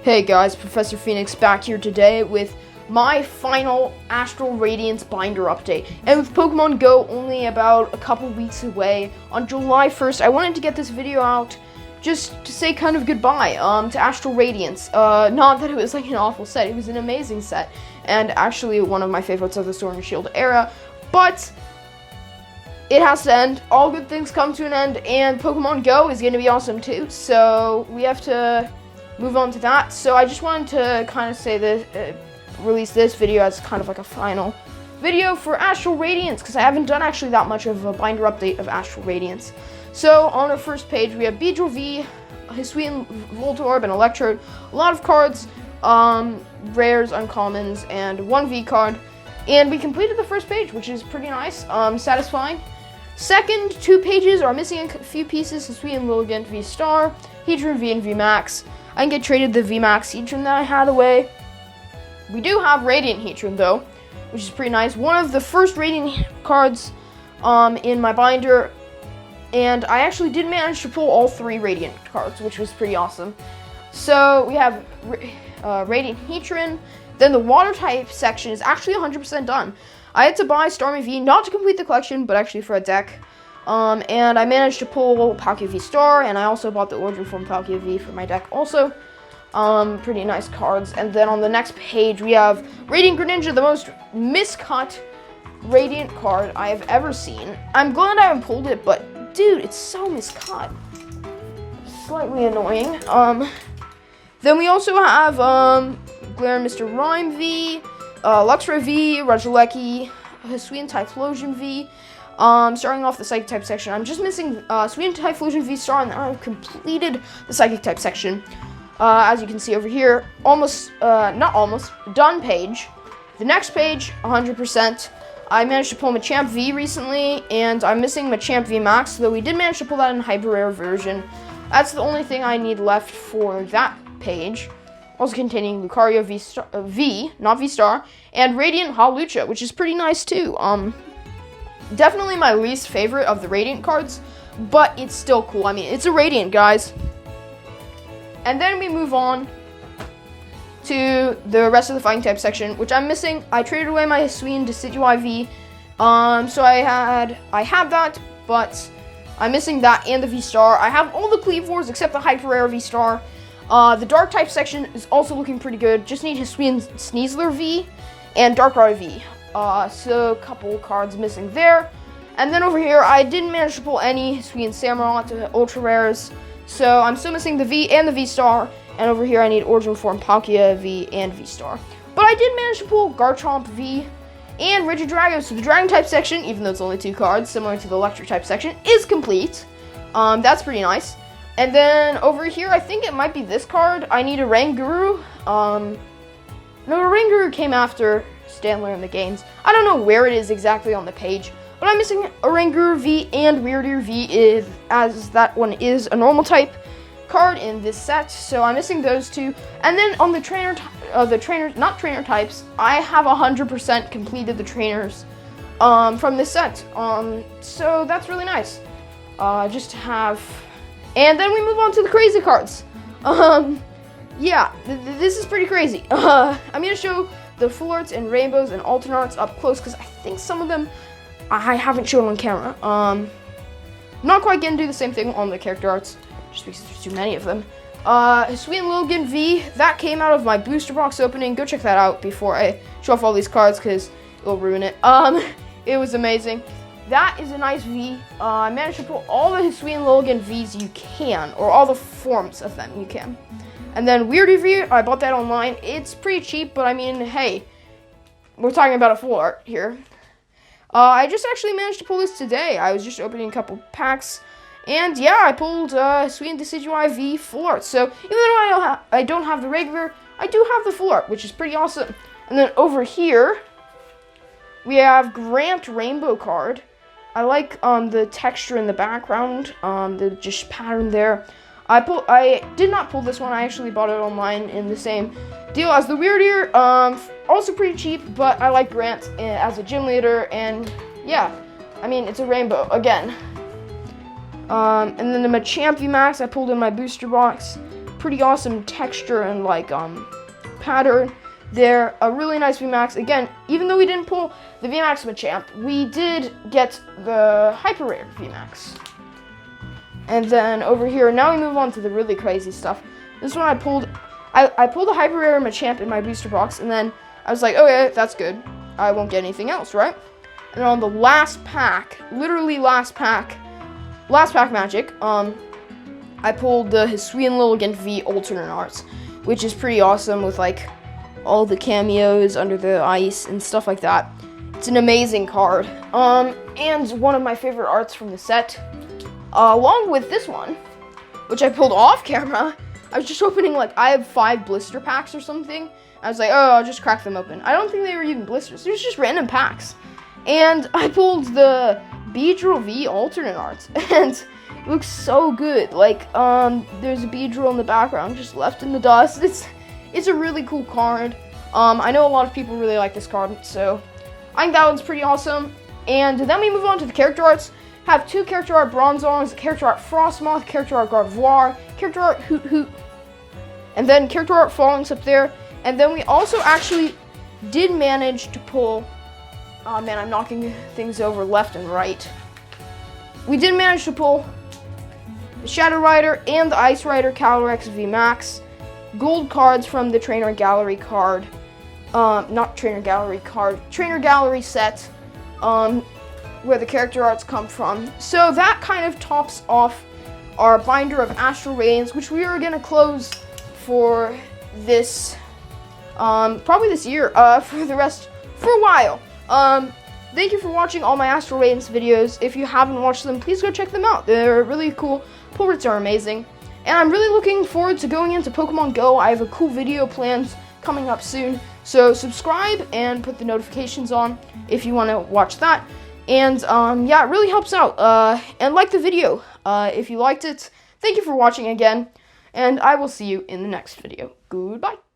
Hey guys, Professor Phoenix back here today with my final Astral Radiance binder update. And with Pokemon Go only about a couple weeks away, on July 1st, I wanted to get this video out just to say kind of goodbye to Astral Radiance. Not that it was like an awful set, it was an amazing set, and actually one of my favorites of the Sword and Shield era, but it has to end. All good things come to an end, and Pokemon Go is going to be awesome too, so we have to move on to that. So I just wanted to kind of say this, release this video as kind of like a final video for Astral Radiance, because I haven't done actually that much of a binder update of Astral Radiance. So on our first page, we have Beedrill V, Hisuian Voltorb, and Electrode. A lot of cards, rares, uncommons, and one V card. And we completed the first page, which is pretty nice, satisfying. Second two pages are missing a few pieces: Hisuian Lilligant V Star, Heatran V, and V Max. I can get traded the V Max Heatran that I had away. We do have Radiant Heatran though, which is pretty nice. One of the first Radiant cards in my binder, and I actually did manage to pull all three Radiant cards, which was pretty awesome. So we have Radiant Heatran. Then the water type section is actually 100% done. I had to buy Starmie V, not to complete the collection, but actually for a deck. And I managed to pull Palkia V Star, and I also bought the Origin Form Palkia V for my deck also. Pretty nice cards. And then on the next page, we have Radiant Greninja, the most miscut Radiant card I have ever seen. I'm glad I haven't pulled it, but dude, it's so miscut. Slightly annoying. Then we also have Glare Mr. Rhyme V, Luxray V, Regieleki, Hisuian Typhlosion V. Starting off the Psychic type section, I'm just missing Hisuian Typhlosion V Star, and I've completed the Psychic type section. As you can see over here, not almost, done page. The next page, 100%. I managed to pull Machamp V recently, and I'm missing Machamp V Max, though we did manage to pull that in Hyper Rare version. That's the only thing I need left for that page. Also containing Lucario V, not V Star, and Radiant Hawlucha, which is pretty nice too. Definitely my least favorite of the Radiant cards, but it's still cool. I mean, it's a Radiant, guys. And then we move on to the rest of the Fighting type section, which I'm missing. I traded away my Hisuian Decidueye V, so I had that, but I'm missing that and the V Star. I have all the Cleavors except the Hyper Rare V Star. The Dark type section is also looking pretty good. Just need Hisuian Sneasler V and Darkrai V. So a couple cards missing there. And then over here, I didn't manage to pull any Hisuian Samurott to Ultra Rares. So I'm still missing the V and the V Star. And over here, I need Origin Form Palkia V and V Star. But I did manage to pull Garchomp V and Regidrago. So the Dragon type section, even though it's only two cards, similar to the Electric type section, is complete. That's pretty nice. And then over here, I think it might be this card. I need a Ranguru. No, a Ranguru came after Stantler in the games. I don't know where it is exactly on the page, but I'm missing a Ranguru V and Weirdeer V, as that one is a normal type card in this set. So I'm missing those two. And then on the not trainer types, I have 100% completed the trainers from this set. So that's really nice. Just to have. And then we move on to the crazy cards. Yeah, this is pretty crazy. I'm going to show the full arts and rainbows and alternate arts up close, because I think some of them I haven't shown on camera. I'm not quite going to do the same thing on the character arts, just because there's too many of them. Hisuian Lilligant V, that came out of my booster box opening. Go check that out before I show off all these cards, because it'll ruin it. It was amazing. That is a nice V. I managed to pull all the Hisuian Lilligant Vs you can, or all the forms of them you can. And then Weirdeer V, I bought that online. It's pretty cheap, but I mean, hey, we're talking about a full art here. I just actually managed to pull this today. I was just opening a couple packs, and yeah, I pulled Hisuian Decidueye V full art. So even though I don't have the regular, I do have the full art, which is pretty awesome. And then over here, we have Grant Rainbow card. I like the texture in the background, the just pattern there. I did not pull this one. I actually bought it online in the same deal as the Weirdeer. Also pretty cheap, but I like Grant as a gym leader, and yeah, I mean, it's a rainbow again. And then the Machamp V Max I pulled in my booster box. pretty awesome texture and like pattern. They're a really nice VMAX. Again, even though we didn't pull the VMAX Machamp, we did get the Hyper Rare VMAX. And then over here, now we move on to the really crazy stuff. This one I pulled a Hyper Rare Machamp in my booster box, and then I was like, okay, that's good. I won't get anything else, right? And on the last pack, literally last pack magic, I pulled the Hisuian Lilligant V alternate arts, which is pretty awesome with like all the cameos under the ice and stuff like that. It's an amazing card. And one of my favorite arts from the set, along with this one, which I pulled off camera. I was just opening, like, I have 5 blister packs or something. I was like, oh, I'll just crack them open. I don't think they were even blisters. It was just random packs. And I pulled the Beedrill V alternate arts, and it looks so good. Like, there's a Beedrill in the background just left in the dust. It's a really cool card. I know a lot of people really like this card, so I think that one's pretty awesome. And then we move on to the character arts. Have 2 character art Bronzongs, character art Frostmoth, character art Gardevoir, character art Hoot Hoot, and then character art Fallings up there. And then we also actually did manage to pull, oh man, I'm knocking things over left and right. We did manage to pull the Shadow Rider and the Ice Rider Calyrex VMAX, gold cards from the Trainer Gallery card, Trainer Gallery set, where the character arts come from. So that kind of tops off our binder of Astral Radiance, which we are going to close for this, probably this year, for a while. Thank you for watching all my Astral Radiance videos. If you haven't watched them, please go check them out. They're really cool. Pull rates are amazing. And I'm really looking forward to going into Pokemon Go. I have a cool video planned coming up soon. So subscribe and put the notifications on if you want to watch that. And yeah, it really helps out. And like the video if you liked it. Thank you for watching again. And I will see you in the next video. Goodbye.